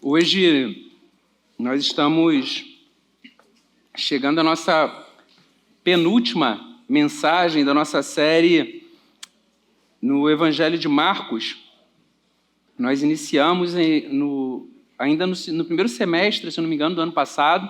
Hoje nós estamos chegando à nossa penúltima mensagem da nossa série no Evangelho de Marcos. Nós iniciamos ainda no primeiro semestre, se não me engano, do ano passado.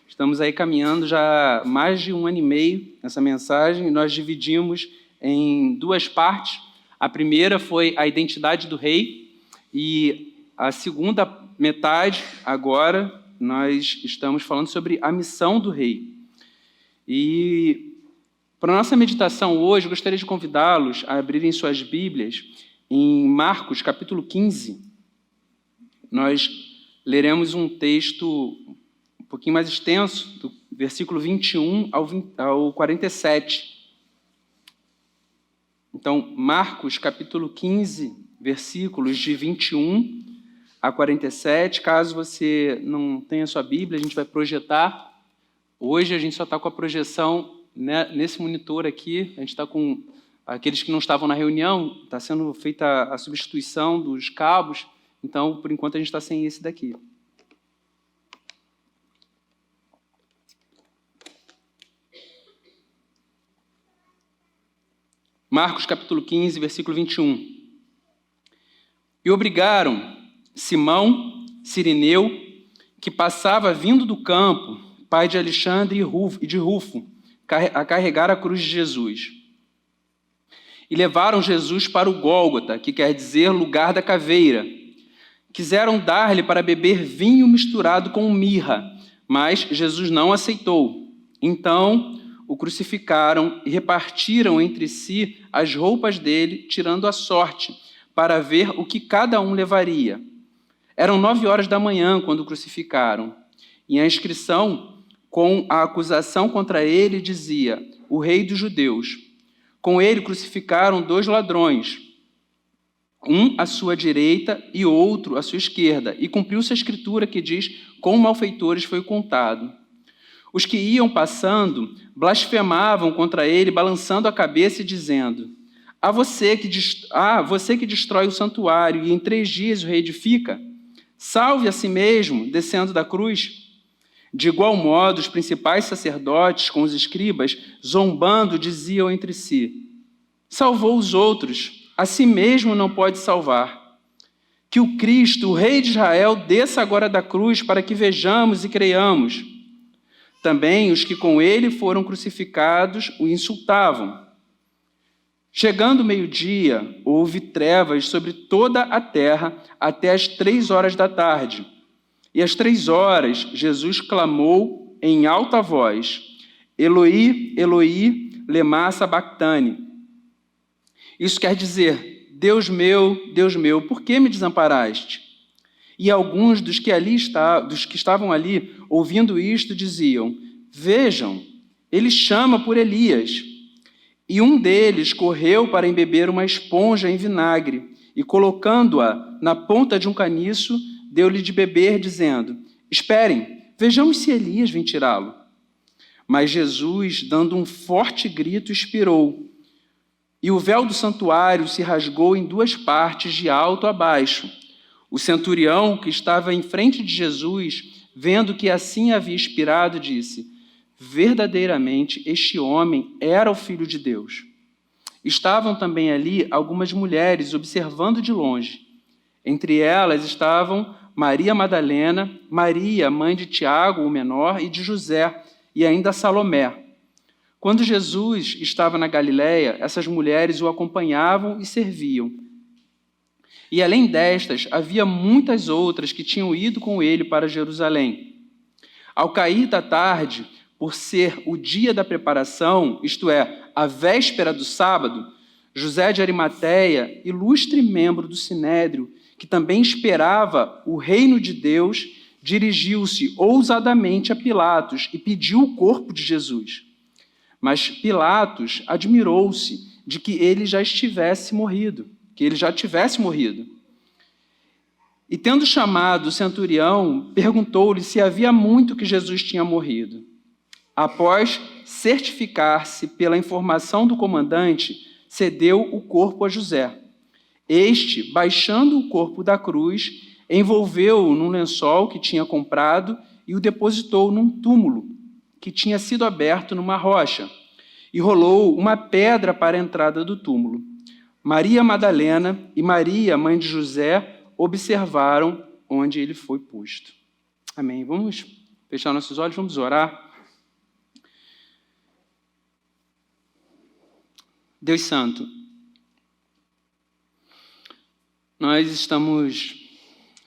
Estamos aí caminhando já mais de 1 ano e meio nessa mensagem. Nós dividimos em duas partes. A primeira foi a identidade do rei e a segunda metade, agora, nós estamos falando sobre a missão do rei. E para a nossa meditação hoje, eu gostaria de convidá-los a abrirem suas Bíblias em Marcos, capítulo 15. Nós leremos um texto um pouquinho mais extenso, do versículo 21 ao 47. Então, Marcos, capítulo 15, versículos de 21 a 47. Caso você não tenha sua Bíblia, a gente vai projetar. Hoje a gente só está com a projeção, né, nesse monitor aqui. A gente está com aqueles que não estavam na reunião, está sendo feita a substituição dos cabos. Então, por enquanto, a gente está sem esse daqui. Marcos, capítulo 15, versículo 21. E obrigaram Simão, Cireneu, que passava vindo do campo, pai de Alexandre e de Rufo, a carregar a cruz de Jesus. E levaram Jesus para o Gólgota, que quer dizer lugar da caveira. Quiseram dar-lhe para beber vinho misturado com mirra, mas Jesus não aceitou. Então o crucificaram e repartiram entre si as roupas dele, tirando a sorte, para ver o que cada um levaria. Eram 9 horas da manhã quando o crucificaram, e a inscrição com a acusação contra ele dizia: o rei dos judeus. Com ele crucificaram 2 ladrões, um à sua direita e outro à sua esquerda, e cumpriu-se a escritura que diz: com malfeitores foi contado. Os que iam passando blasfemavam contra ele, balançando a cabeça e dizendo: você que destrói o santuário e em 3 dias o reedifica, salve a si mesmo, descendo da cruz. De igual modo, os principais sacerdotes com os escribas, zombando, diziam entre si: salvou os outros, a si mesmo não pode salvar. Que o Cristo, o Rei de Israel, desça agora da cruz para que vejamos e creiamos. Também os que com ele foram crucificados o insultavam. Chegando o meio-dia, houve trevas sobre toda a terra até as 3 horas da tarde. E às 3 horas, Jesus clamou em alta voz: Eloi, Eloi, lema sabactani. Isso quer dizer: Deus meu, por que me desamparaste? E alguns dos que estavam ali, ouvindo isto, diziam: vejam, ele chama por Elias. E um deles correu para embeber uma esponja em vinagre, e colocando-a na ponta de um caniço, deu-lhe de beber, dizendo: esperem, vejamos se Elias vem tirá-lo. Mas Jesus, dando um forte grito, expirou. E o véu do santuário se rasgou em 2 partes, de alto a baixo. O centurião, que estava em frente de Jesus, vendo que assim havia expirado, disse: verdadeiramente, este homem era o Filho de Deus. Estavam também ali algumas mulheres observando de longe. Entre elas estavam Maria Madalena, Maria, mãe de Tiago, o menor, e de José, e ainda Salomé. Quando Jesus estava na Galiléia, essas mulheres o acompanhavam e serviam. E além destas, havia muitas outras que tinham ido com ele para Jerusalém. Ao cair da tarde, por ser o dia da preparação, isto é, a véspera do sábado, José de Arimateia, ilustre membro do Sinédrio, que também esperava o reino de Deus, dirigiu-se ousadamente a Pilatos e pediu o corpo de Jesus. Mas Pilatos admirou-se de que ele já tivesse morrido. E tendo chamado o centurião, perguntou-lhe se havia muito que Jesus tinha morrido. Após certificar-se pela informação do comandante, cedeu o corpo a José. Este, baixando o corpo da cruz, envolveu-o num lençol que tinha comprado e o depositou num túmulo que tinha sido aberto numa rocha, e rolou uma pedra para a entrada do túmulo. Maria Madalena e Maria, mãe de José, observaram onde ele foi posto. Amém. Vamos fechar nossos olhos, vamos orar. Deus Santo, nós estamos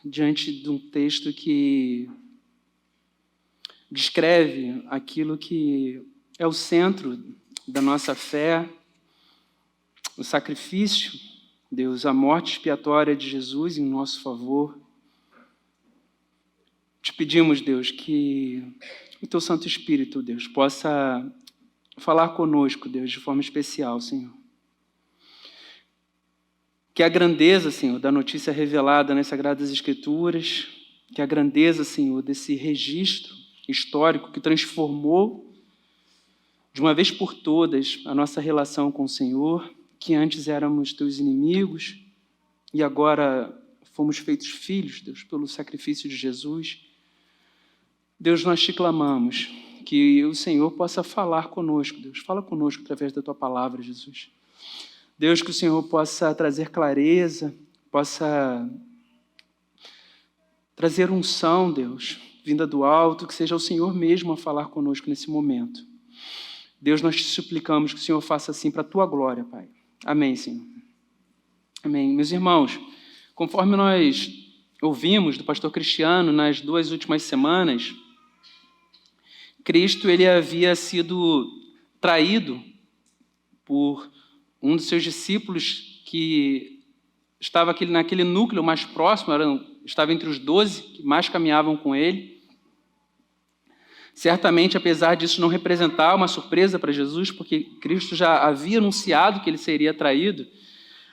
diante de um texto que descreve aquilo que é o centro da nossa fé, o sacrifício, Deus, a morte expiatória de Jesus em nosso favor. Te pedimos, Deus, que o Teu Santo Espírito, Deus, possa falar conosco, Deus, de forma especial, Senhor. Que a grandeza, Senhor, da notícia revelada nas Sagradas Escrituras, que a grandeza, Senhor, desse registro histórico que transformou de uma vez por todas a nossa relação com o Senhor, que antes éramos Teus inimigos e agora fomos feitos filhos, Deus, pelo sacrifício de Jesus. Deus, nós te clamamos que o Senhor possa falar conosco, Deus. Fala conosco através da Tua palavra, Jesus. Deus, que o Senhor possa trazer clareza, possa trazer unção, Deus, vinda do alto, que seja o Senhor mesmo a falar conosco nesse momento. Deus, nós te suplicamos que o Senhor faça assim para a Tua glória, Pai. Amém, Senhor. Amém. Meus irmãos, conforme nós ouvimos do pastor Cristiano nas 2 últimas semanas, Cristo ele havia sido traído por um dos seus discípulos que estava naquele núcleo mais próximo, estava entre os 12 que mais caminhavam com ele. Certamente, apesar disso não representar uma surpresa para Jesus, porque Cristo já havia anunciado que ele seria traído,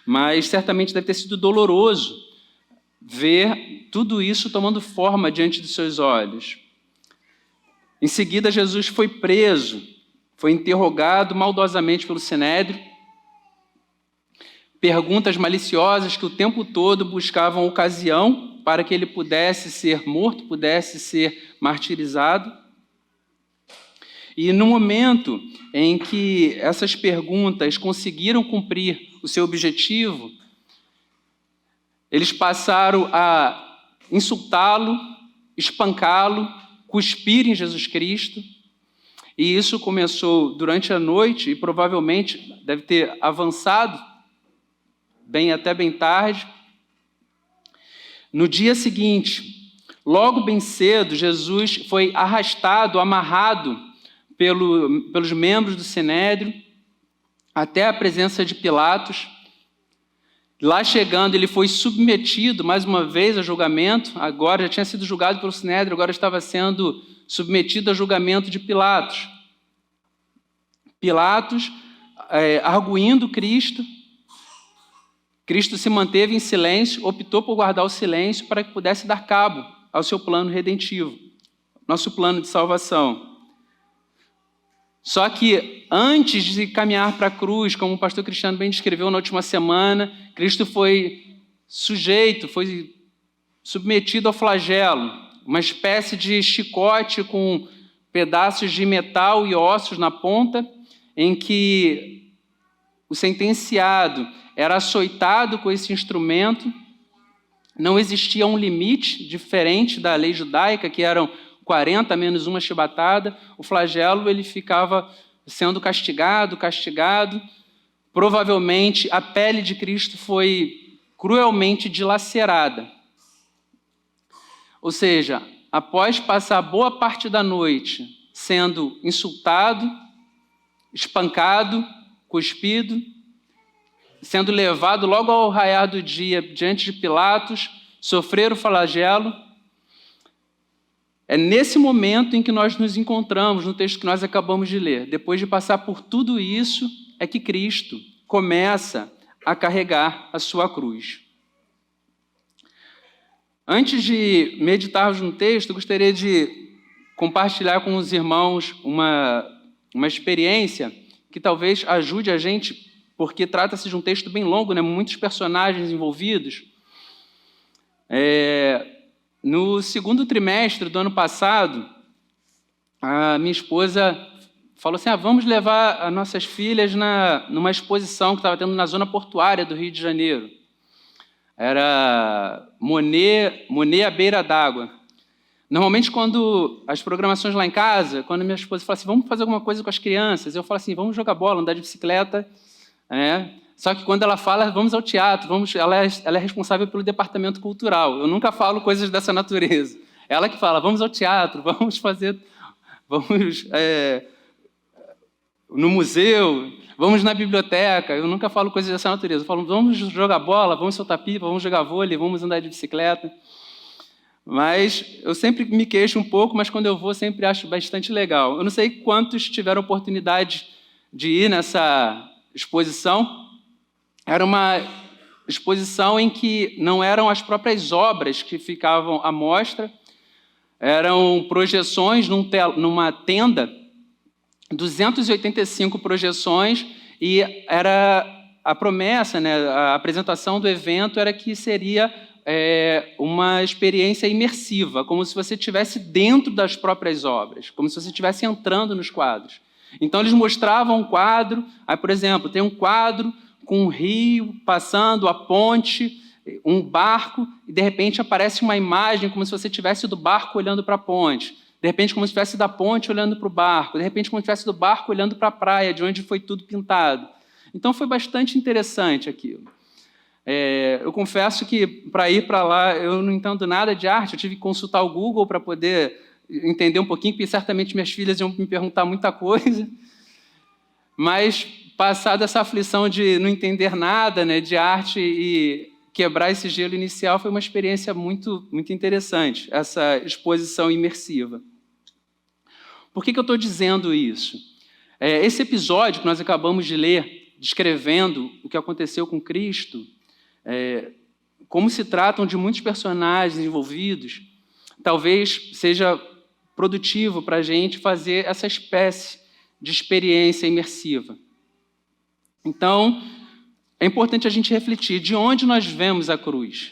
mas certamente deve ter sido doloroso ver tudo isso tomando forma diante dos seus olhos. Em seguida, Jesus foi preso, foi interrogado maldosamente pelo Sinédrio. Perguntas maliciosas que o tempo todo buscavam ocasião para que ele pudesse ser morto, pudesse ser martirizado. E no momento em que essas perguntas conseguiram cumprir o seu objetivo, eles passaram a insultá-lo, espancá-lo, cuspir em Jesus Cristo. E isso começou durante a noite e provavelmente deve ter avançado até bem tarde. No dia seguinte, logo bem cedo, Jesus foi arrastado, amarrado pelos membros do Sinédrio até a presença de Pilatos. Lá chegando, ele foi submetido mais uma vez a julgamento. Agora já tinha sido julgado pelo Sinédrio, agora estava sendo submetido a julgamento de Pilatos. Pilatos, arguindo Cristo, Cristo se manteve em silêncio, optou por guardar o silêncio para que pudesse dar cabo ao seu plano redentivo, nosso plano de salvação. Só que antes de caminhar para a cruz, como o pastor Cristiano bem descreveu na última semana, Cristo foi submetido ao flagelo, uma espécie de chicote com pedaços de metal e ossos na ponta, em que o sentenciado era açoitado com esse instrumento. Não existia um limite diferente da lei judaica, que eram 40 menos uma chibatada. O flagelo ele ficava sendo castigado. Provavelmente a pele de Cristo foi cruelmente dilacerada. Ou seja, após passar boa parte da noite sendo insultado, espancado, cuspido, sendo levado logo ao raiar do dia diante de Pilatos, sofrer o flagelo, é nesse momento em que nós nos encontramos, no texto que nós acabamos de ler. Depois de passar por tudo isso, é que Cristo começa a carregar a sua cruz. Antes de meditarmos no texto, eu gostaria de compartilhar com os irmãos uma experiência que talvez ajude a gente, porque trata-se de um texto bem longo, né? Muitos personagens envolvidos. No segundo trimestre do ano passado, a minha esposa falou assim, vamos levar as nossas filhas numa exposição que estava tendo na zona portuária do Rio de Janeiro. Era Monet à beira d'água. Normalmente, quando as programações lá em casa, quando minha esposa fala assim, vamos fazer alguma coisa com as crianças, eu falo assim, vamos jogar bola, andar de bicicleta. Só que quando ela fala, vamos ao teatro, ela é responsável pelo departamento cultural. Eu nunca falo coisas dessa natureza. Ela que fala, vamos ao teatro, vamos no museu, vamos na biblioteca. Eu nunca falo coisas dessa natureza. Eu falo, vamos jogar bola, vamos soltar pipa, vamos jogar vôlei, vamos andar de bicicleta. Mas eu sempre me queixo um pouco, mas quando eu vou, sempre acho bastante legal. Eu não sei quantos tiveram oportunidade de ir nessa exposição. Era uma exposição em que não eram as próprias obras que ficavam à mostra, eram projeções numa tenda, 285 projeções, e era a promessa, a apresentação do evento era que seria uma experiência imersiva, como se você estivesse dentro das próprias obras, como se você estivesse entrando nos quadros. Então, eles mostravam um quadro, aí, por exemplo, tem um quadro com um rio passando, a ponte, um barco, e de repente aparece uma imagem como se você estivesse do barco olhando para a ponte, de repente como se estivesse da ponte olhando para o barco, de repente como se estivesse do barco olhando para a praia, de onde foi tudo pintado. Então, foi bastante interessante aquilo. Eu confesso que, para ir para lá, eu não entendo nada de arte, eu tive que consultar o Google para poder entender um pouquinho, porque certamente minhas filhas iam me perguntar muita coisa. Mas, passada essa aflição de não entender nada, de arte e quebrar esse gelo inicial, foi uma experiência muito, muito interessante, essa exposição imersiva. Por que eu estou dizendo isso? Esse episódio que nós acabamos de ler, descrevendo o que aconteceu com Cristo, como se tratam de muitos personagens envolvidos, talvez seja produtivo para a gente fazer essa espécie de experiência imersiva. Então, é importante a gente refletir de onde nós vemos a cruz,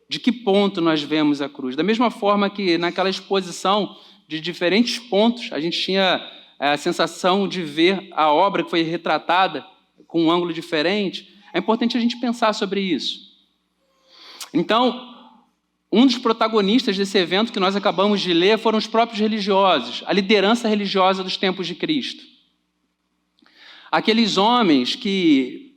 de que ponto nós vemos a cruz. Da mesma forma que naquela exposição de diferentes pontos, a gente tinha a sensação de ver a obra que foi retratada com um ângulo diferente, é importante a gente pensar sobre isso. Então, um dos protagonistas desse evento que nós acabamos de ler foram os próprios religiosos, a liderança religiosa dos tempos de Cristo. Aqueles homens que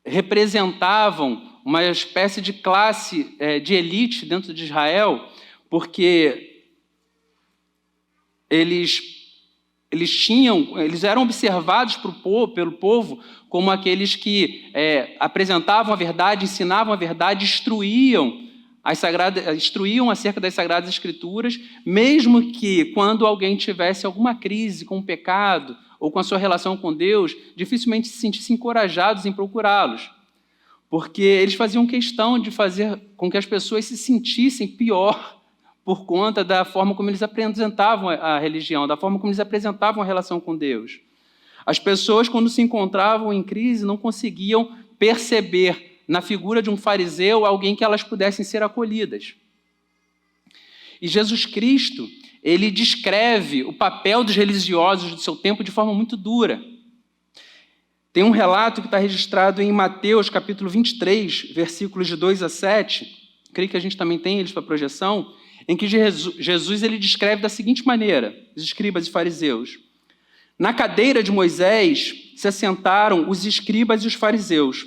representavam uma espécie de classe de elite dentro de Israel, porque eles eram observados pelo povo como aqueles que apresentavam a verdade, ensinavam a verdade, instruíam acerca das Sagradas Escrituras, mesmo que quando alguém tivesse alguma crise com o pecado ou com a sua relação com Deus, dificilmente se sentissem encorajados em procurá-los, porque eles faziam questão de fazer com que as pessoas se sentissem pior por conta da forma como eles apresentavam a religião, da forma como eles apresentavam a relação com Deus. As pessoas, quando se encontravam em crise, não conseguiam perceber na figura de um fariseu alguém que elas pudessem ser acolhidas. E Jesus Cristo, ele descreve o papel dos religiosos do seu tempo de forma muito dura. Tem um relato que está registrado em Mateus, capítulo 23, versículos de 2 a 7, creio que a gente também tem eles para projeção, em que Jesus ele descreve da seguinte maneira, os escribas e fariseus. Na cadeira de Moisés se assentaram os escribas e os fariseus.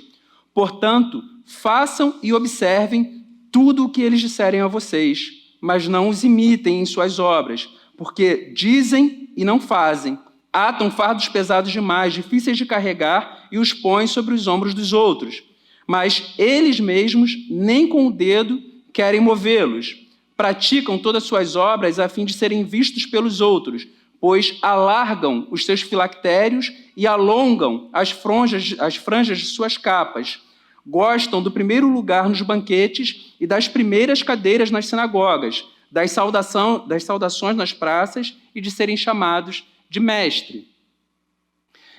Portanto, façam e observem tudo o que eles disserem a vocês, mas não os imitem em suas obras, porque dizem e não fazem, atam fardos pesados demais, difíceis de carregar, e os põem sobre os ombros dos outros. Mas eles mesmos, nem com o dedo, querem movê-los. Praticam todas as suas obras a fim de serem vistos pelos outros, pois alargam os seus filactérios e alongam as franjas de suas capas. Gostam do primeiro lugar nos banquetes e das primeiras cadeiras nas sinagogas, das saudações nas praças e de serem chamados de mestre.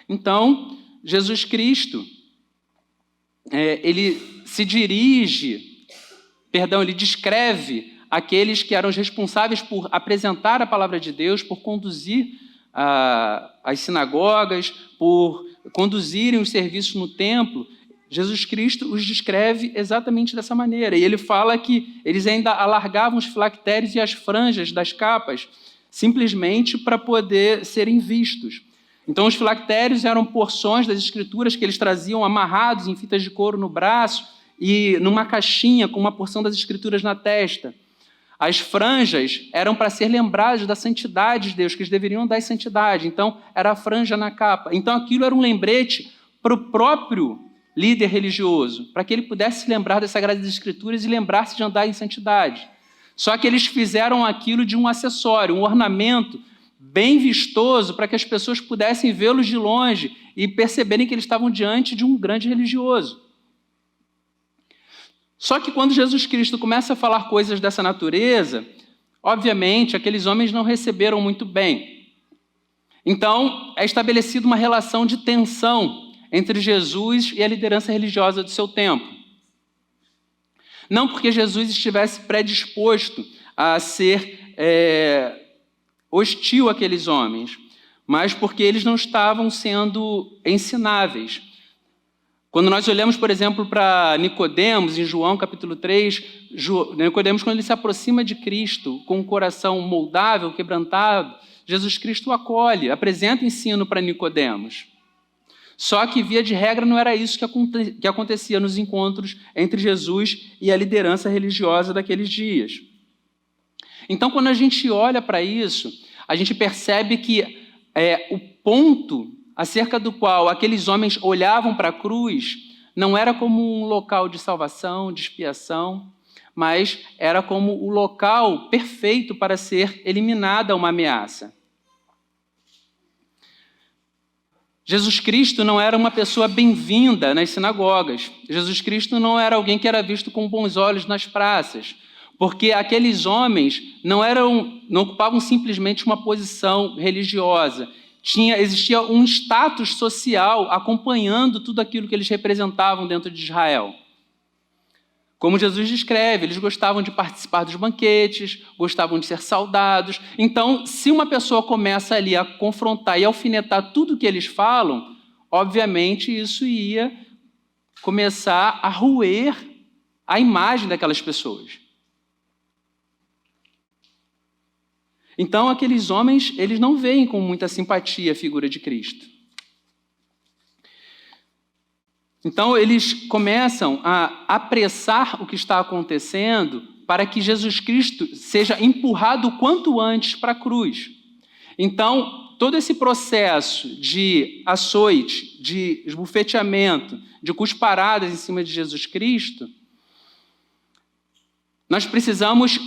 Então, Jesus Cristo, ele se dirige ele descreve aqueles que eram os responsáveis por apresentar a palavra de Deus, por conduzir as sinagogas, por conduzirem os serviços no templo. Jesus Cristo os descreve exatamente dessa maneira. E ele fala que eles ainda alargavam os filactérios e as franjas das capas, simplesmente para poder serem vistos. Então, os filactérios eram porções das Escrituras que eles traziam amarrados em fitas de couro no braço e numa caixinha com uma porção das Escrituras na testa. As franjas eram para ser lembrados da santidade de Deus, que eles deveriam dar santidade. Então, era a franja na capa. Então, aquilo era um lembrete para o próprio líder religioso, para que ele pudesse se lembrar das Sagradas Escrituras e lembrar-se de andar em santidade. Só que eles fizeram aquilo de um acessório, um ornamento bem vistoso, para que as pessoas pudessem vê-los de longe e perceberem que eles estavam diante de um grande religioso. Só que quando Jesus Cristo começa a falar coisas dessa natureza, obviamente, aqueles homens não receberam muito bem. Então, é estabelecida uma relação de tensão entre Jesus e a liderança religiosa do seu tempo. Não porque Jesus estivesse predisposto a ser hostil àqueles homens, mas porque eles não estavam sendo ensináveis. Quando nós olhamos, por exemplo, para Nicodemos, em João capítulo 3, Nicodemos, quando ele se aproxima de Cristo com um coração moldável, quebrantado, Jesus Cristo o acolhe, apresenta ensino para Nicodemos. Só que, via de regra, não era isso que acontecia nos encontros entre Jesus e a liderança religiosa daqueles dias. Então, quando a gente olha para isso, a gente percebe que o ponto acerca do qual aqueles homens olhavam para a cruz não era como um local de salvação, de expiação, mas era como o local perfeito para ser eliminada uma ameaça. Jesus Cristo não era uma pessoa bem-vinda nas sinagogas. Jesus Cristo não era alguém que era visto com bons olhos nas praças, porque aqueles homens não ocupavam simplesmente uma posição religiosa. Existia um status social acompanhando tudo aquilo que eles representavam dentro de Israel. Como Jesus descreve, eles gostavam de participar dos banquetes, gostavam de ser saudados. Então, se uma pessoa começa ali a confrontar e alfinetar tudo o que eles falam, obviamente isso ia começar a roer a imagem daquelas pessoas. Então, aqueles homens, eles não veem com muita simpatia a figura de Cristo. Então, eles começam a apressar o que está acontecendo para que Jesus Cristo seja empurrado o quanto antes para a cruz. Então, todo esse processo de açoite, de esbofeteamento, de cusparadas em cima de Jesus Cristo, nós precisamos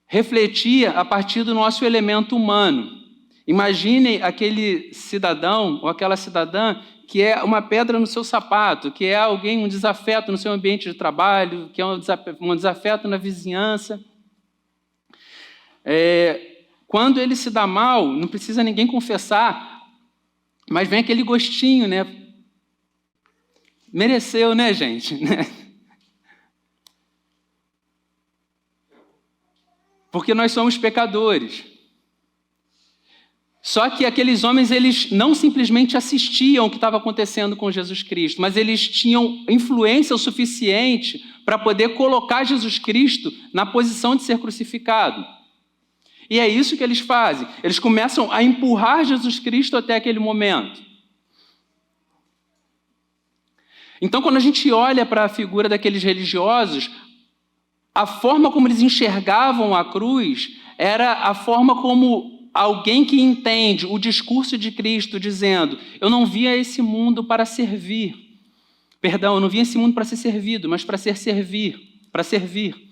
refletir a partir do nosso elemento humano. Imagine aquele cidadão ou aquela cidadã que é uma pedra no seu sapato, que é um desafeto no seu ambiente de trabalho, que é um desafeto na vizinhança. Quando ele se dá mal, não precisa ninguém confessar, mas vem aquele gostinho, né? Mereceu, né, gente? Porque nós somos pecadores. Só que aqueles homens, eles não simplesmente assistiam o que estava acontecendo com Jesus Cristo, mas eles tinham influência o suficiente para poder colocar Jesus Cristo na posição de ser crucificado. E é isso que eles fazem. Eles começam a empurrar Jesus Cristo até aquele momento. Então, quando a gente olha para a figura daqueles religiosos, a forma como eles enxergavam a cruz era a forma como alguém que entende o discurso de Cristo dizendo: eu não vim a esse mundo para servir. Perdão, eu não vim a esse mundo para ser servido, mas para servir.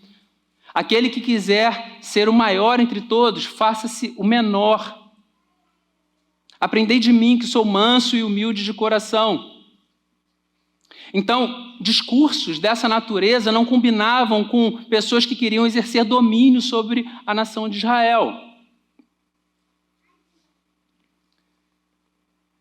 Aquele que quiser ser o maior entre todos, faça-se o menor. Aprendei de mim, que sou manso e humilde de coração. Então, discursos dessa natureza não combinavam com pessoas que queriam exercer domínio sobre a nação de Israel.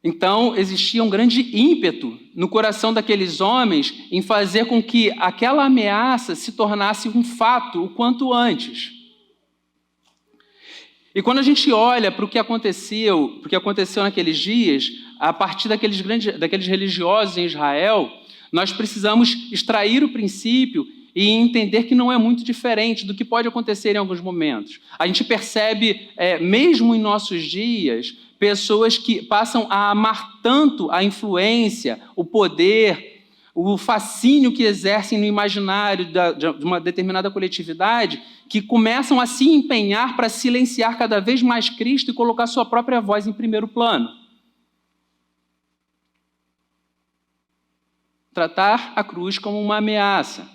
Então, existia um grande ímpeto no coração daqueles homens em fazer com que aquela ameaça se tornasse um fato o quanto antes. E quando a gente olha para o que aconteceu naqueles dias, a partir daqueles religiosos em Israel, nós precisamos extrair o princípio e entender que não é muito diferente do que pode acontecer em alguns momentos. A gente percebe, mesmo em nossos dias, pessoas que passam a amar tanto a influência, o poder, o fascínio que exercem no imaginário de uma determinada coletividade, que começam a se empenhar para silenciar cada vez mais Cristo e colocar sua própria voz em primeiro plano. Tratar a cruz como uma ameaça.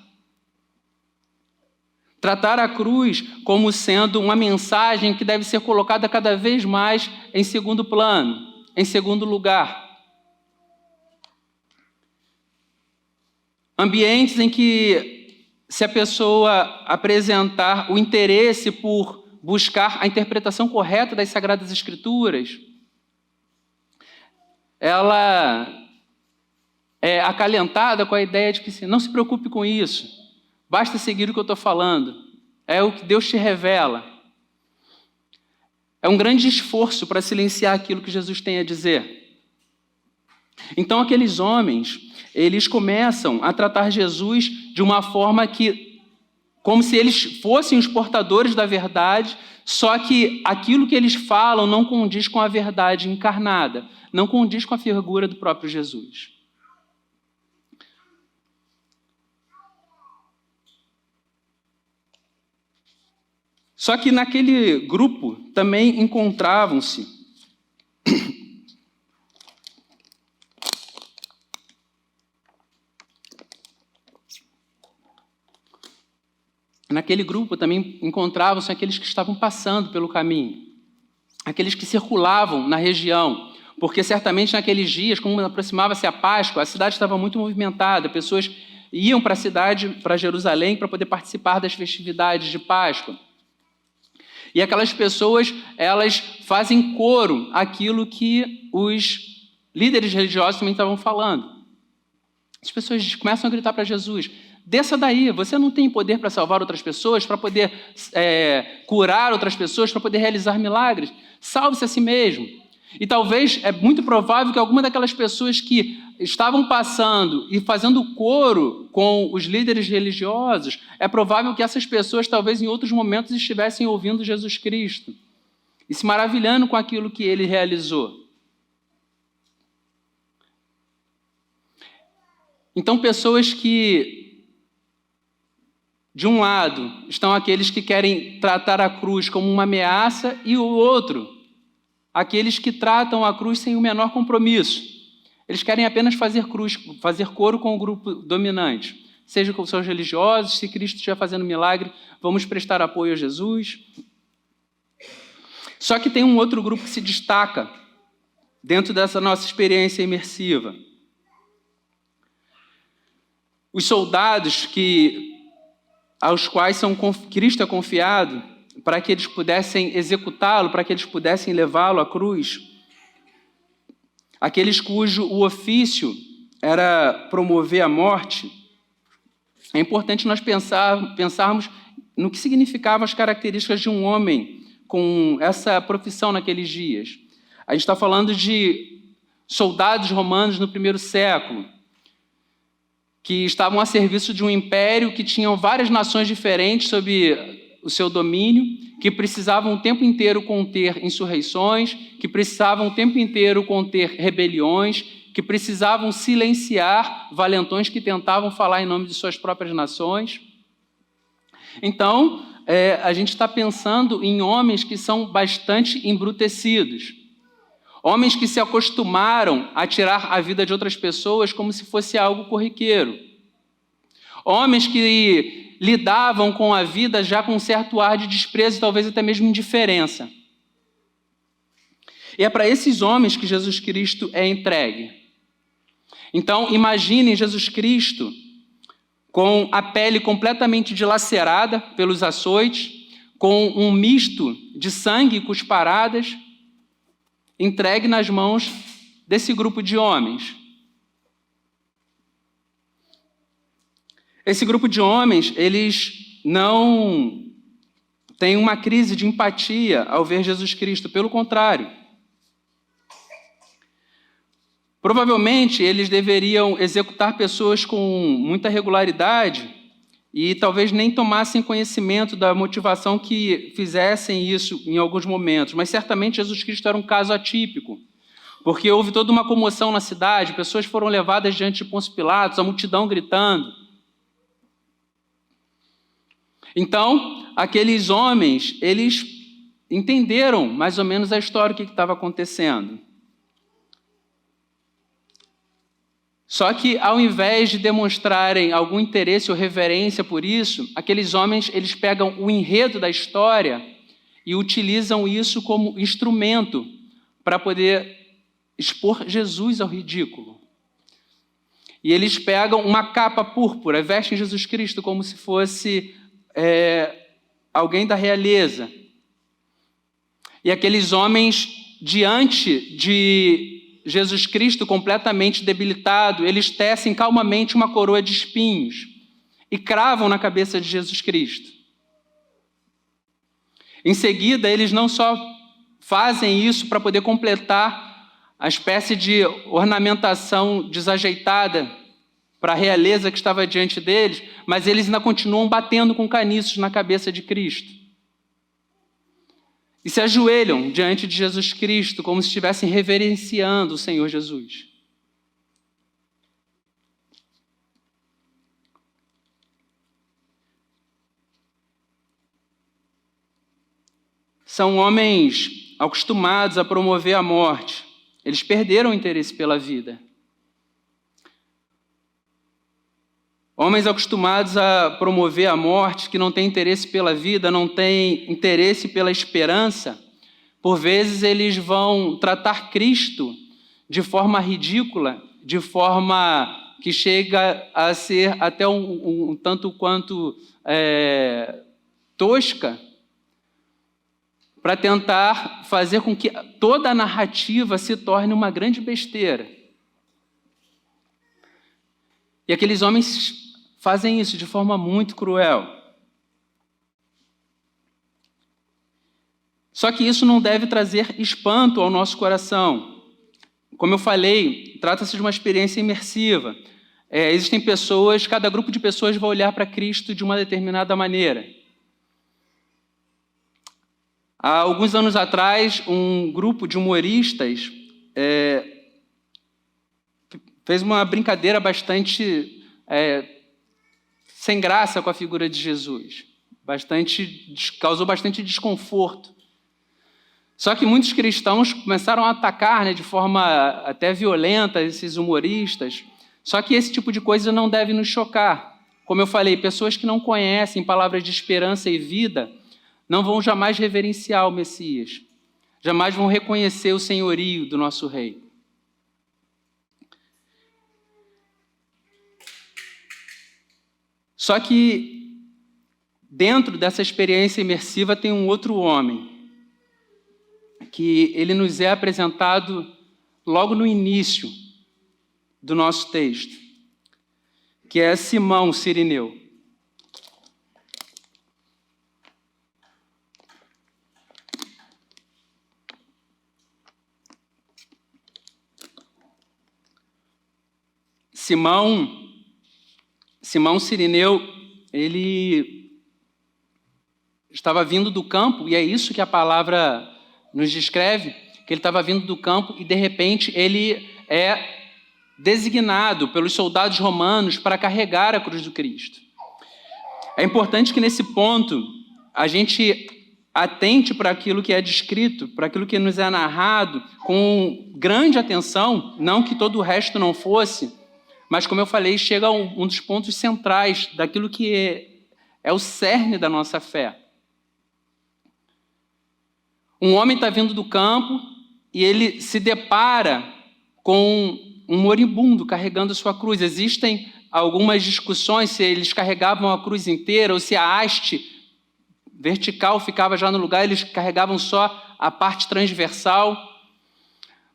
Tratar a cruz como sendo uma mensagem que deve ser colocada cada vez mais em segundo plano, em segundo lugar. Ambientes em que, se a pessoa apresentar o interesse por buscar a interpretação correta das Sagradas Escrituras, ela é acalentada com a ideia de que não se preocupe com isso. Basta seguir o que eu estou falando. É o que Deus te revela. É um grande esforço para silenciar aquilo que Jesus tem a dizer. Então, aqueles homens, eles começam a tratar Jesus de uma forma como se eles fossem os portadores da verdade, só que aquilo que eles falam não condiz com a verdade encarnada, não condiz com a figura do próprio Jesus. Só que naquele grupo também encontravam-se aqueles que estavam passando pelo caminho, aqueles que circulavam na região, porque certamente naqueles dias, como aproximava-se a Páscoa, a cidade estava muito movimentada, pessoas iam para a cidade, para Jerusalém, para poder participar das festividades de Páscoa. E aquelas pessoas, elas fazem coro àquilo que os líderes religiosos também estavam falando. As pessoas começam a gritar para Jesus: desça daí, você não tem poder para salvar outras pessoas, para poder curar outras pessoas, para poder realizar milagres. Salve-se a si mesmo. E talvez, é muito provável que alguma daquelas pessoas que estavam passando e fazendo coro com os líderes religiosos, é provável que essas pessoas talvez em outros momentos estivessem ouvindo Jesus Cristo e se maravilhando com aquilo que ele realizou. Então, pessoas que, de um lado, estão aqueles que querem tratar a cruz como uma ameaça, e o outro, aqueles que tratam a cruz sem o menor compromisso. Eles querem apenas fazer coro com o grupo dominante. Seja com seus religiosos, se Cristo estiver fazendo milagre, vamos prestar apoio a Jesus. Só que tem um outro grupo que se destaca dentro dessa nossa experiência imersiva. Os soldados aos quais Cristo é confiado, para que eles pudessem executá-lo, para que eles pudessem levá-lo à cruz, aqueles cujo o ofício era promover a morte, é importante nós pensarmos no que significavam as características de um homem com essa profissão naqueles dias. A gente está falando de soldados romanos no primeiro século, que estavam a serviço de um império que tinham várias nações diferentes sob o seu domínio, que precisavam o tempo inteiro conter insurreições, que precisavam o tempo inteiro conter rebeliões, que precisavam silenciar valentões que tentavam falar em nome de suas próprias nações. Então, a gente está pensando em homens que são bastante embrutecidos, homens que se acostumaram a tirar a vida de outras pessoas como se fosse algo corriqueiro, homens que lidavam com a vida já com um certo ar de desprezo e talvez até mesmo indiferença. E é para esses homens que Jesus Cristo é entregue. Então, imaginem Jesus Cristo com a pele completamente dilacerada pelos açoites, com um misto de sangue e cusparadas, entregue nas mãos desse grupo de homens? Esse grupo de homens, eles não têm uma crise de empatia ao ver Jesus Cristo, pelo contrário. Provavelmente, eles deveriam executar pessoas com muita regularidade e talvez nem tomassem conhecimento da motivação que fizessem isso em alguns momentos, mas certamente Jesus Cristo era um caso atípico, porque houve toda uma comoção na cidade, pessoas foram levadas diante de Pôncio Pilatos, a multidão gritando. Então, aqueles homens, eles entenderam mais ou menos a história, o que estava acontecendo. Só que, ao invés de demonstrarem algum interesse ou reverência por isso, aqueles homens, eles pegam o enredo da história e utilizam isso como instrumento para poder expor Jesus ao ridículo. E eles pegam uma capa púrpura, vestem Jesus Cristo como se fosse alguém da realeza. E aqueles homens, diante de Jesus Cristo completamente debilitado, eles tecem calmamente uma coroa de espinhos e cravam na cabeça de Jesus Cristo. Em seguida, eles não só fazem isso para poder completar a espécie de ornamentação desajeitada para a realeza que estava diante deles, mas eles ainda continuam batendo com caniços na cabeça de Cristo. E se ajoelham diante de Jesus Cristo como se estivessem reverenciando o Senhor Jesus. São homens acostumados a promover a morte. Eles perderam o interesse pela vida. Homens acostumados a promover a morte, que não têm interesse pela vida, não têm interesse pela esperança, por vezes eles vão tratar Cristo de forma ridícula, de forma que chega a ser até um tanto quanto tosca, para tentar fazer com que toda a narrativa se torne uma grande besteira. E aqueles homens fazem isso de forma muito cruel. Só que isso não deve trazer espanto ao nosso coração. Como eu falei, trata-se de uma experiência imersiva. Existem pessoas, cada grupo de pessoas vai olhar para Cristo de uma determinada maneira. Há alguns anos atrás, um grupo de humoristas fez uma brincadeira bastante sem graça com a figura de Jesus. Causou bastante desconforto. Só que muitos cristãos começaram a atacar, de forma até violenta esses humoristas. Só que esse tipo de coisa não deve nos chocar. Como eu falei, pessoas que não conhecem palavras de esperança e vida não vão jamais reverenciar o Messias. Jamais vão reconhecer o senhorio do nosso rei. Só que, dentro dessa experiência imersiva, tem um outro homem, que ele nos é apresentado logo no início do nosso texto, que é Simão Cirineu. Simão Cirineu, ele estava vindo do campo, e é isso que a palavra nos descreve, que ele estava vindo do campo e, de repente, ele é designado pelos soldados romanos para carregar a cruz do Cristo. É importante que, nesse ponto, a gente atente para aquilo que é descrito, para aquilo que nos é narrado, com grande atenção, não que todo o resto não fosse, mas, como eu falei, chega a um dos pontos centrais daquilo que é o cerne da nossa fé. Um homem está vindo do campo e ele se depara com um moribundo carregando a sua cruz. Existem algumas discussões se eles carregavam a cruz inteira ou se a haste vertical ficava já no lugar, eles carregavam só a parte transversal.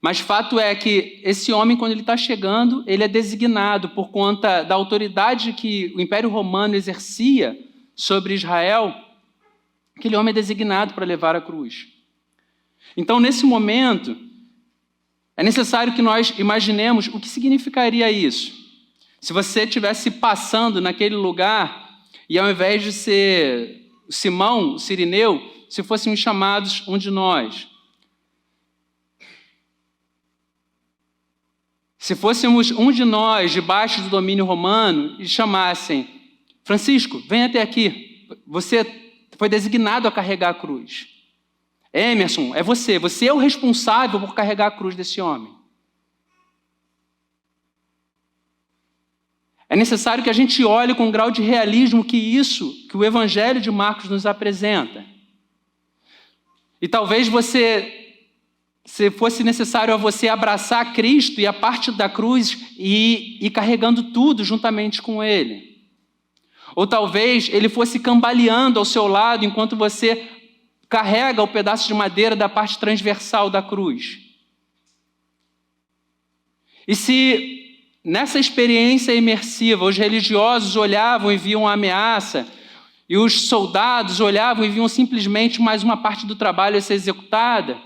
Mas fato é que esse homem, quando ele está chegando, ele é designado por conta da autoridade que o Império Romano exercia sobre Israel. Aquele homem é designado para levar a cruz. Então, nesse momento, é necessário que nós imaginemos o que significaria isso. Se você estivesse passando naquele lugar e ao invés de ser Simão, Cirineu, se fôssemos chamados um de nós. Se fôssemos um de nós debaixo do domínio romano e chamassem, Francisco, vem até aqui, você foi designado a carregar a cruz. Emerson, é você é o responsável por carregar a cruz desse homem. É necessário que a gente olhe com um grau de realismo que o Evangelho de Marcos nos apresenta. E talvez se fosse necessário a você abraçar Cristo e a parte da cruz e ir carregando tudo juntamente com Ele. Ou talvez Ele fosse cambaleando ao seu lado enquanto você carrega o pedaço de madeira da parte transversal da cruz. E se nessa experiência imersiva os religiosos olhavam e viam a ameaça, e os soldados olhavam e viam simplesmente mais uma parte do trabalho a ser executada,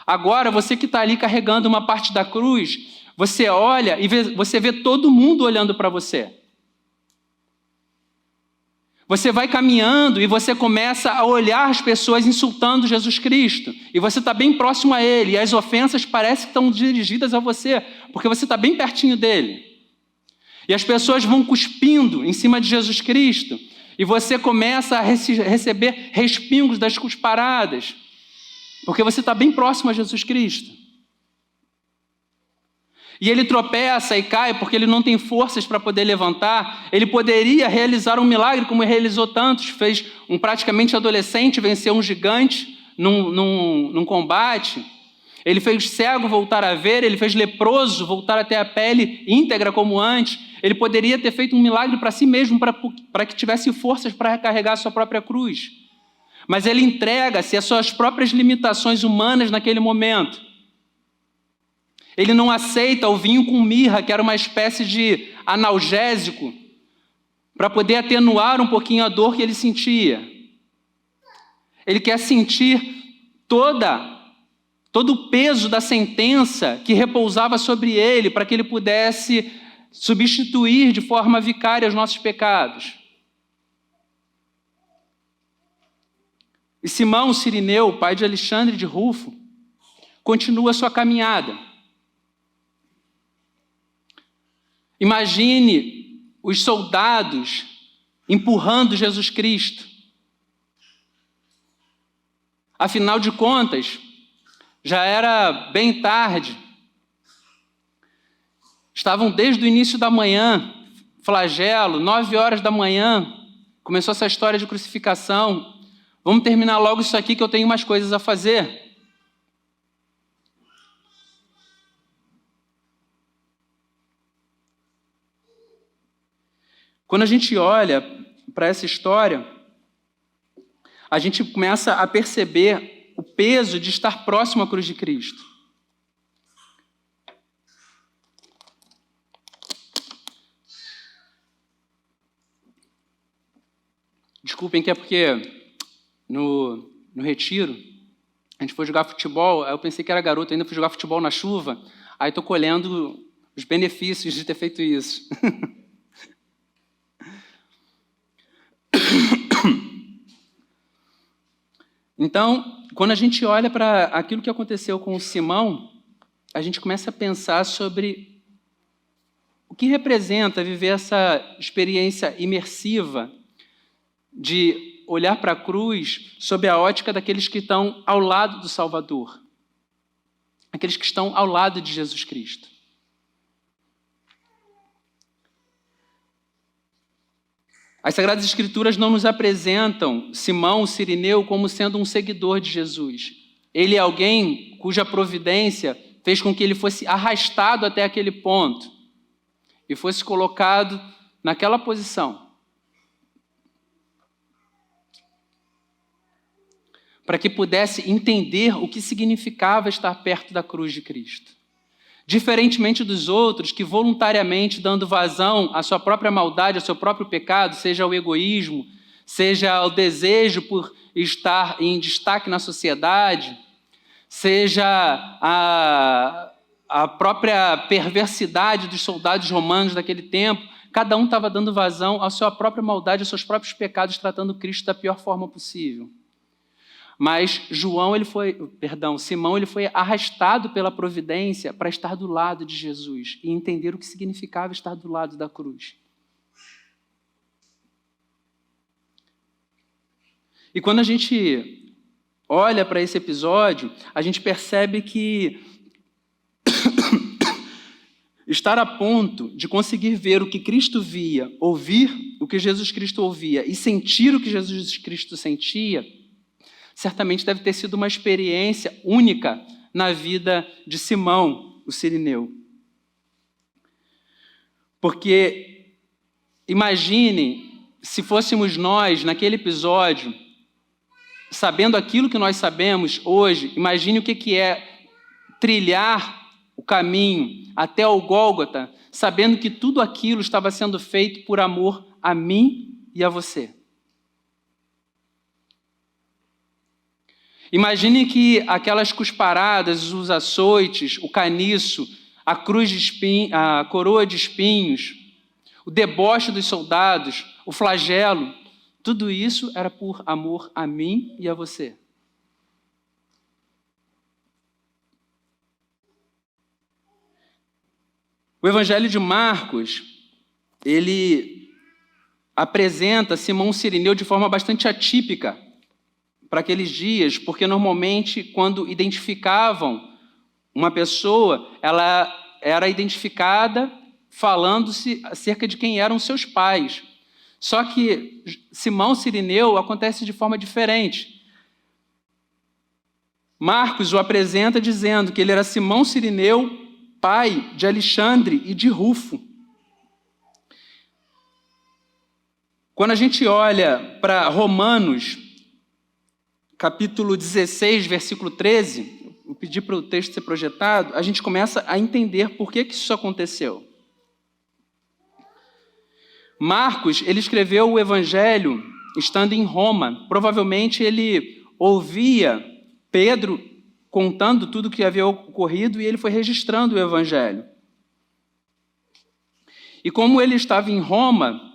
agora você que está ali carregando uma parte da cruz, você olha e você vê todo mundo olhando para você. Você vai caminhando e você começa a olhar as pessoas insultando Jesus Cristo. E você está bem próximo a Ele. E as ofensas parecem que estão dirigidas a você, porque você está bem pertinho dele. E as pessoas vão cuspindo em cima de Jesus Cristo. E você começa a receber respingos das cusparadas, porque você está bem próximo a Jesus Cristo. E ele tropeça e cai porque ele não tem forças para poder levantar. Ele poderia realizar um milagre como realizou tantos. Fez um praticamente adolescente vencer um gigante num combate. Ele fez cego voltar a ver. Ele fez leproso voltar a ter a pele íntegra como antes. Ele poderia ter feito um milagre para si mesmo, para que tivesse forças para carregar a sua própria cruz. Mas ele entrega-se às suas próprias limitações humanas naquele momento. Ele não aceita o vinho com mirra, que era uma espécie de analgésico, para poder atenuar um pouquinho a dor que ele sentia. Ele quer sentir todo o peso da sentença que repousava sobre ele, para que ele pudesse substituir de forma vicária os nossos pecados. E Simão Cirineu, pai de Alexandre de Rufo, continua a sua caminhada. Imagine os soldados empurrando Jesus Cristo. Afinal de contas, já era bem tarde. Estavam desde o início da manhã, flagelo, 9 horas da manhã, começou essa história de crucificação. Vamos terminar logo isso aqui que eu tenho mais coisas a fazer. Quando a gente olha para essa história, a gente começa a perceber o peso de estar próximo à cruz de Cristo. Desculpem que é porque no retiro a gente foi jogar futebol, aí eu pensei que era garoto, ainda fui jogar futebol na chuva, aí estou colhendo os benefícios de ter feito isso. Então, quando a gente olha para aquilo que aconteceu com o Simão, a gente começa a pensar sobre o que representa viver essa experiência imersiva de olhar para a cruz sob a ótica daqueles que estão ao lado do Salvador, aqueles que estão ao lado de Jesus Cristo. As Sagradas Escrituras não nos apresentam Simão, Cirineu, como sendo um seguidor de Jesus. Ele é alguém cuja providência fez com que ele fosse arrastado até aquele ponto e fosse colocado naquela posição. para que pudesse entender o que significava estar perto da cruz de Cristo. Diferentemente dos outros que voluntariamente, dando vazão à sua própria maldade, ao seu próprio pecado, seja o egoísmo, seja o desejo por estar em destaque na sociedade, seja a própria perversidade dos soldados romanos daquele tempo, cada um estava dando vazão à sua própria maldade, aos seus próprios pecados, tratando Cristo da pior forma possível. Mas Simão ele foi arrastado pela providência para estar do lado de Jesus e entender o que significava estar do lado da cruz. E quando a gente olha para esse episódio, a gente percebe que estar a ponto de conseguir ver o que Cristo via, ouvir o que Jesus Cristo ouvia e sentir o que Jesus Cristo sentia, certamente deve ter sido uma experiência única na vida de Simão, o sirineu. Porque imagine se fôssemos nós, naquele episódio, sabendo aquilo que nós sabemos hoje, imagine o que é trilhar o caminho até o Gólgota, sabendo que tudo aquilo estava sendo feito por amor a mim e a você. Imagine que aquelas cusparadas, os açoites, o caniço, a cruz de espinhos, a coroa de espinhos, o deboche dos soldados, o flagelo, tudo isso era por amor a mim e a você. O Evangelho de Marcos, ele apresenta Simão Cirineu de forma bastante atípica para aqueles dias, porque normalmente quando identificavam uma pessoa, ela era identificada falando-se acerca de quem eram seus pais. Só que Simão Cirineu acontece de forma diferente. Marcos o apresenta dizendo que ele era Simão Cirineu, pai de Alexandre e de Rufo. Quando a gente olha para Romanos, capítulo 16, versículo 13, eu pedi para o texto ser projetado, a gente começa a entender por que isso aconteceu. Marcos, ele escreveu o Evangelho estando em Roma. Provavelmente ele ouvia Pedro contando tudo o que havia ocorrido e ele foi registrando o Evangelho. E como ele estava em Roma,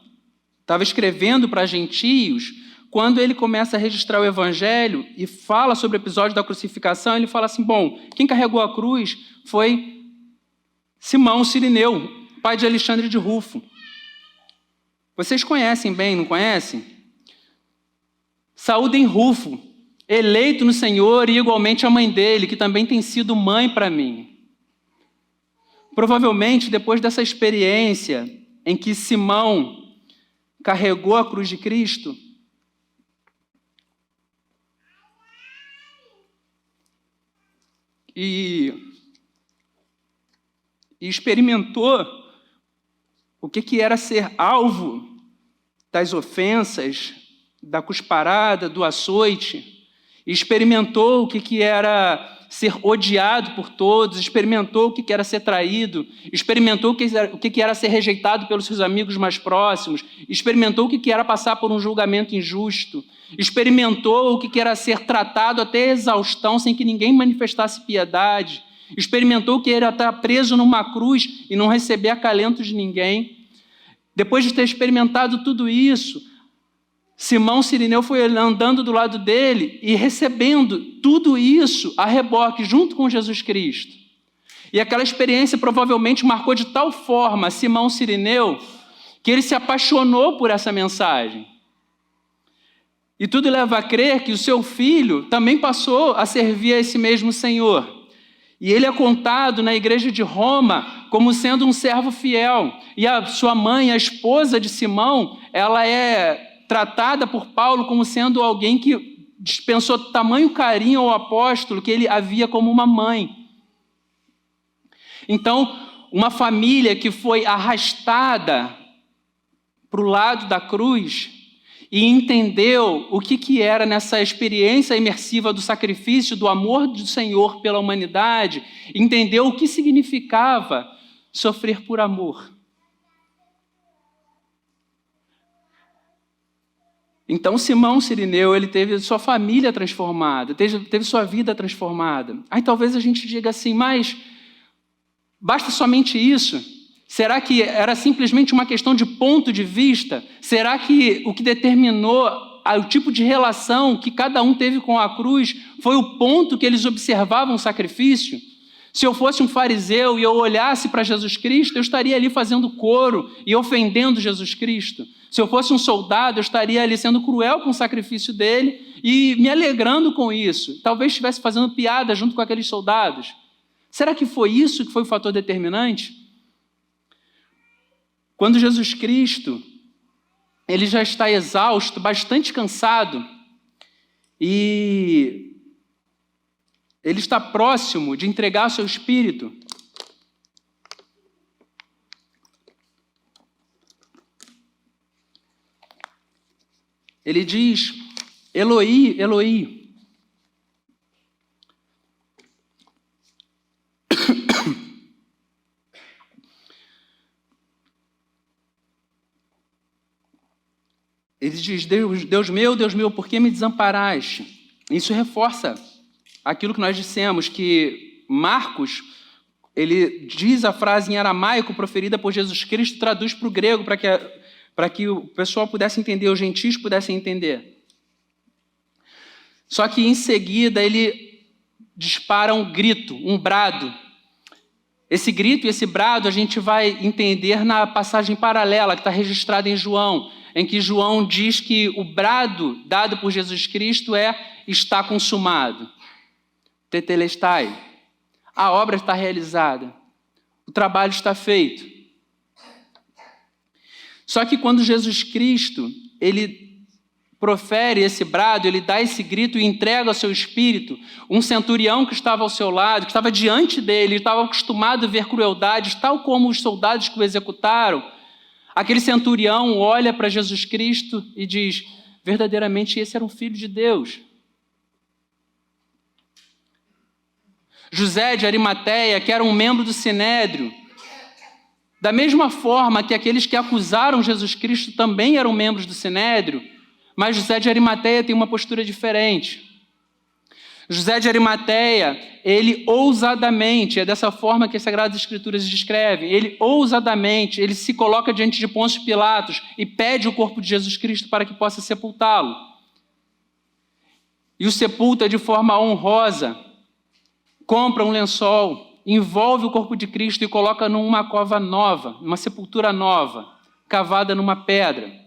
estava escrevendo para gentios, quando ele começa a registrar o Evangelho e fala sobre o episódio da crucificação, ele fala assim, bom, quem carregou a cruz foi Simão Cirineu, pai de Alexandre de Rufo. Vocês conhecem bem, não conhecem? Saúdem Rufo, eleito no Senhor, e igualmente a mãe dele, que também tem sido mãe para mim. Provavelmente, depois dessa experiência em que Simão carregou a cruz de Cristo, e experimentou o que era ser alvo das ofensas, da cusparada, do açoite, experimentou o que era ser odiado por todos, experimentou o que era ser traído, experimentou o que era ser rejeitado pelos seus amigos mais próximos, experimentou o que era passar por um julgamento injusto, experimentou o que era ser tratado até exaustão sem que ninguém manifestasse piedade, experimentou o que era estar preso numa cruz e não receber acalento de ninguém. Depois de ter experimentado tudo isso, Simão Cirineu foi andando do lado dele e recebendo tudo isso a reboque junto com Jesus Cristo. E aquela experiência provavelmente marcou de tal forma Simão Cirineu que ele se apaixonou por essa mensagem. E tudo leva a crer que o seu filho também passou a servir a esse mesmo Senhor. E ele é contado na igreja de Roma como sendo um servo fiel. E a sua mãe, a esposa de Simão, ela é tratada por Paulo como sendo alguém que dispensou tamanho carinho ao apóstolo que ele havia como uma mãe. Então, uma família que foi arrastada para o lado da cruz e entendeu o que era nessa experiência imersiva do sacrifício, do amor do Senhor pela humanidade, entendeu o que significava sofrer por amor. Então, Simão Cirineu, ele teve sua família transformada, teve sua vida transformada. Aí talvez a gente diga assim, mas basta somente isso? Será que era simplesmente uma questão de ponto de vista? Será que o que determinou o tipo de relação que cada um teve com a cruz foi o ponto que eles observavam o sacrifício? Se eu fosse um fariseu e eu olhasse para Jesus Cristo, eu estaria ali fazendo coro e ofendendo Jesus Cristo. Se eu fosse um soldado, eu estaria ali sendo cruel com o sacrifício dele e me alegrando com isso. Talvez estivesse fazendo piada junto com aqueles soldados. Será que foi isso que foi o fator determinante? Quando Jesus Cristo, ele já está exausto, bastante cansado, e ele está próximo de entregar o seu espírito. Ele diz, Eloi, Eloi. Ele diz, Deus meu, por que me desamparaste? Isso reforça aquilo que nós dissemos, que Marcos, ele diz a frase em aramaico proferida por Jesus Cristo, traduz para o grego, para que o pessoal pudesse entender, os gentios pudessem entender. Só que em seguida ele dispara um grito, um brado. Esse grito e esse brado a gente vai entender na passagem paralela que está registrada em João, em que João diz que o brado dado por Jesus Cristo está consumado. Tetelestai. A obra está realizada. O trabalho está feito. Só que quando Jesus Cristo, ele profere esse brado, ele dá esse grito e entrega o seu espírito, um centurião que estava ao seu lado, que estava diante dele, estava acostumado a ver crueldades, tal como os soldados que o executaram, aquele centurião olha para Jesus Cristo e diz, verdadeiramente esse era um filho de Deus. José de Arimateia, que era um membro do Sinédrio, da mesma forma que aqueles que acusaram Jesus Cristo também eram membros do Sinédrio, mas José de Arimateia tem uma postura diferente. José de Arimateia, ele ousadamente, é dessa forma que as Sagradas Escrituras descrevem, ele se coloca diante de Pôncio Pilatos e pede o corpo de Jesus Cristo para que possa sepultá-lo. E o sepulta de forma honrosa, compra um lençol, envolve o corpo de Cristo e coloca numa cova nova, numa sepultura nova, cavada numa pedra.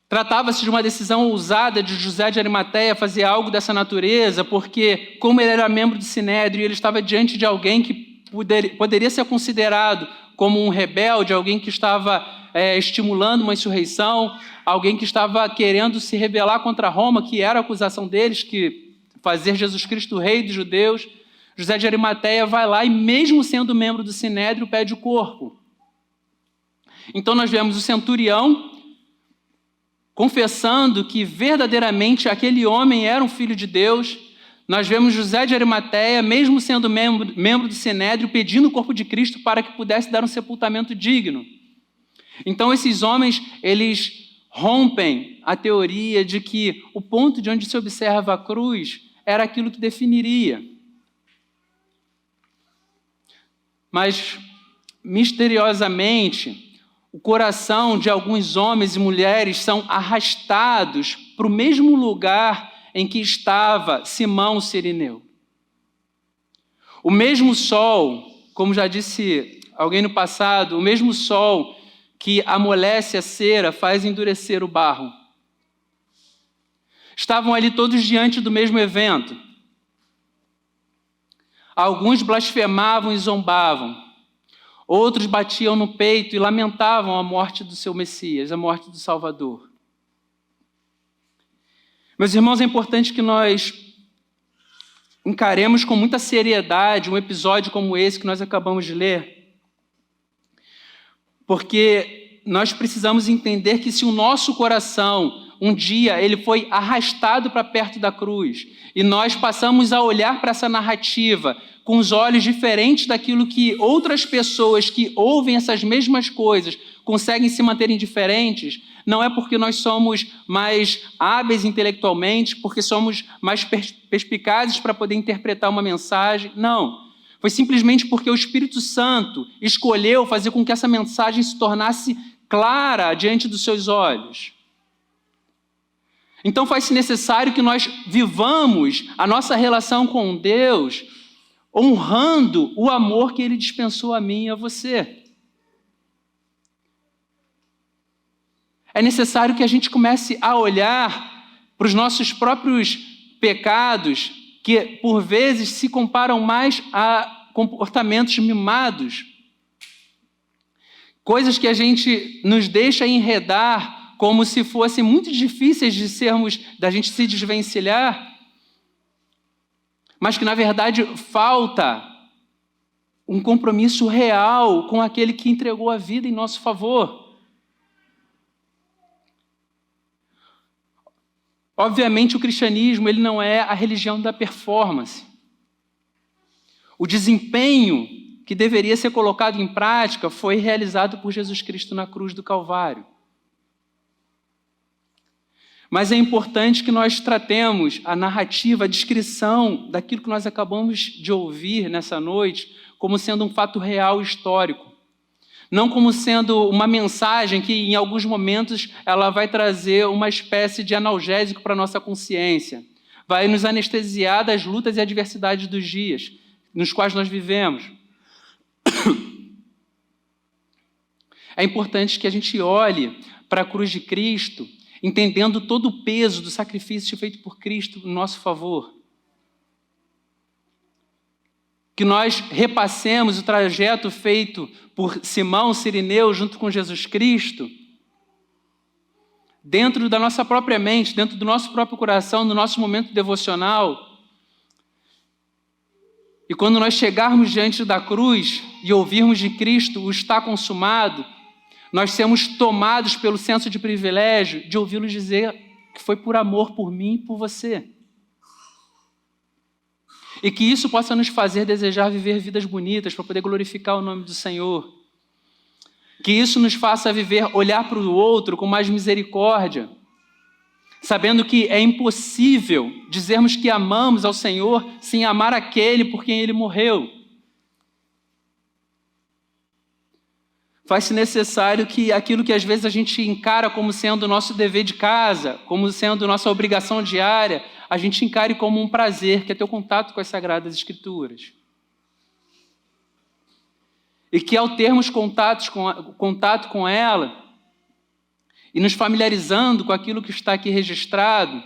Tratava-se de uma decisão ousada de José de Arimateia fazer algo dessa natureza, porque, como ele era membro do Sinédrio, ele estava diante de alguém que poderia ser considerado como um rebelde, alguém que estava estimulando uma insurreição, alguém que estava querendo se rebelar contra Roma, que era a acusação deles, que fazer Jesus Cristo rei dos judeus. José de Arimateia vai lá e, mesmo sendo membro do Sinédrio, pede o corpo. Então nós vemos o centurião confessando que verdadeiramente aquele homem era um filho de Deus. Nós vemos José de Arimateia, mesmo sendo membro do Sinédrio, pedindo o corpo de Cristo para que pudesse dar um sepultamento digno. Então esses homens, eles rompem a teoria de que o ponto de onde se observa a cruz era aquilo que definiria. Mas, misteriosamente, o coração de alguns homens e mulheres são arrastados para o mesmo lugar em que estava Simão Cirineu. O mesmo sol, como já disse alguém no passado, o mesmo sol que amolece a cera faz endurecer o barro. Estavam ali todos diante do mesmo evento. Alguns blasfemavam e zombavam. Outros batiam no peito e lamentavam a morte do seu Messias, a morte do Salvador. Meus irmãos, é importante que nós encaremos com muita seriedade um episódio como esse que nós acabamos de ler. Porque nós precisamos entender que se o nosso coração, um dia, ele foi arrastado para perto da cruz, e nós passamos a olhar para essa narrativa com os olhos diferentes daquilo que outras pessoas que ouvem essas mesmas coisas conseguem se manter indiferentes, não é porque nós somos mais hábeis intelectualmente, porque somos mais perspicazes para poder interpretar uma mensagem. Não. Foi simplesmente porque o Espírito Santo escolheu fazer com que essa mensagem se tornasse clara diante dos seus olhos. Então faz-se necessário que nós vivamos a nossa relação com Deus honrando o amor que Ele dispensou a mim e a você. É necessário que a gente comece a olhar para os nossos próprios pecados, que por vezes se comparam mais a comportamentos mimados, coisas que a gente nos deixa enredar como se fossem muito difíceis da gente se desvencilhar, mas que na verdade falta um compromisso real com aquele que entregou a vida em nosso favor. Obviamente o cristianismo ele não é a religião da performance. O desempenho que deveria ser colocado em prática foi realizado por Jesus Cristo na cruz do Calvário. Mas é importante que nós tratemos a narrativa, a descrição daquilo que nós acabamos de ouvir nessa noite como sendo um fato real histórico. Não como sendo uma mensagem que, em alguns momentos, ela vai trazer uma espécie de analgésico para a nossa consciência. Vai nos anestesiar das lutas e adversidades dos dias nos quais nós vivemos. É importante que a gente olhe para a cruz de Cristo, entendendo todo o peso do sacrifício feito por Cristo em nosso favor. Que nós repassemos o trajeto feito por Simão Cirineu junto com Jesus Cristo, dentro da nossa própria mente, dentro do nosso próprio coração, no nosso momento devocional. E quando nós chegarmos diante da cruz e ouvirmos de Cristo o está consumado, nós sermos tomados pelo senso de privilégio de ouvi-lo dizer que foi por amor por mim e por você. E que isso possa nos fazer desejar viver vidas bonitas para poder glorificar o nome do Senhor. Que isso nos faça olhar para o outro com mais misericórdia, sabendo que é impossível dizermos que amamos ao Senhor sem amar aquele por quem Ele morreu. Faz-se necessário que aquilo que às vezes a gente encara como sendo o nosso dever de casa, como sendo nossa obrigação diária, a gente encare como um prazer, que é ter o contato com as Sagradas Escrituras. E que ao termos contato com ela, e nos familiarizando com aquilo que está aqui registrado,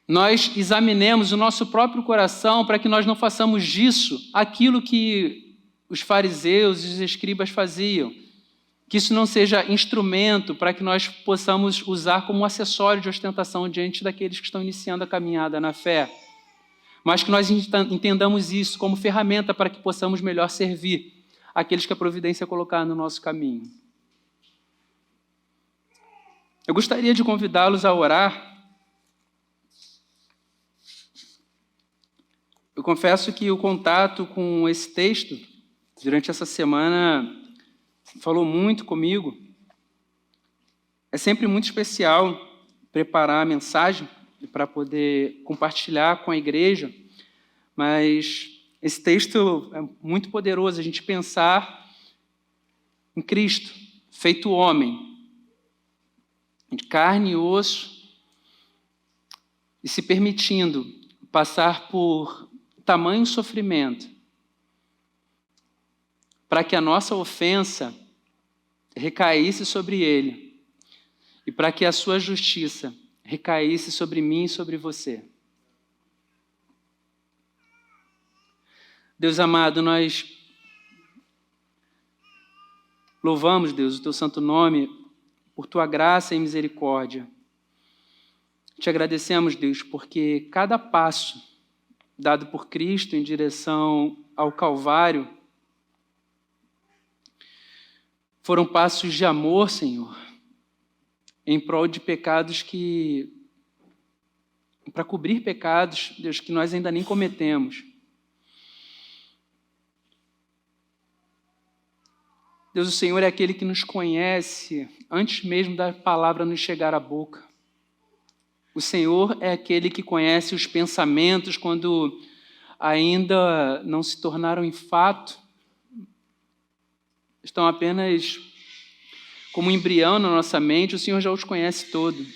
nós examinemos o nosso próprio coração para que nós não façamos disso aquilo que os fariseus e os escribas faziam. Que isso não seja instrumento para que nós possamos usar como um acessório de ostentação diante daqueles que estão iniciando a caminhada na fé. Mas que nós entendamos isso como ferramenta para que possamos melhor servir aqueles que a providência colocar no nosso caminho. Eu gostaria de convidá-los a orar. Eu confesso que o contato com esse texto, durante essa semana, falou muito comigo. É sempre muito especial preparar a mensagem para poder compartilhar com a igreja, mas esse texto é muito poderoso, a gente pensar em Cristo, feito homem, de carne e osso, e se permitindo passar por tamanho sofrimento, para que a nossa ofensa recaísse sobre ele, e para que a sua justiça recaísse sobre mim e sobre você. Deus amado, nós louvamos, Deus, o teu santo nome, por tua graça e misericórdia. Te agradecemos, Deus, porque cada passo dado por Cristo em direção ao Calvário Foram passos de amor, Senhor, em prol de pecados para cobrir pecados, Deus, que nós ainda nem cometemos. Deus, o Senhor é aquele que nos conhece antes mesmo da palavra nos chegar à boca. O Senhor é aquele que conhece os pensamentos quando ainda não se tornaram em fato, estão apenas como um embrião na nossa mente, o Senhor já os conhece todo.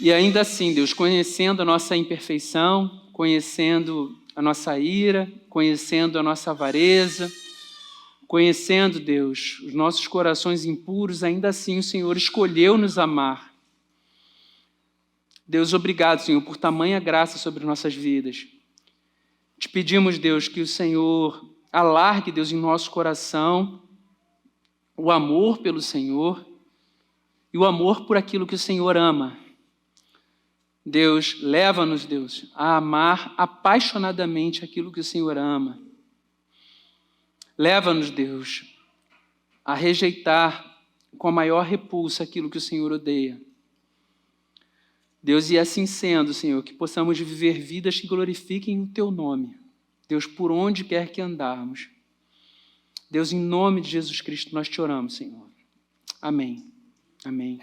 E ainda assim, Deus, conhecendo a nossa imperfeição, conhecendo a nossa ira, conhecendo a nossa avareza, conhecendo, Deus, os nossos corações impuros, ainda assim o Senhor escolheu nos amar. Deus, obrigado, Senhor, por tamanha graça sobre nossas vidas. Te pedimos, Deus, que o Senhor alargue, Deus, em nosso coração o amor pelo Senhor e o amor por aquilo que o Senhor ama. Deus, leva-nos, Deus, a amar apaixonadamente aquilo que o Senhor ama. Leva-nos, Deus, a rejeitar com a maior repulsa aquilo que o Senhor odeia. Deus, e assim sendo, Senhor, que possamos viver vidas que glorifiquem o Teu nome. Deus, por onde quer que andarmos. Deus, em nome de Jesus Cristo, nós te oramos, Senhor. Amém. Amém.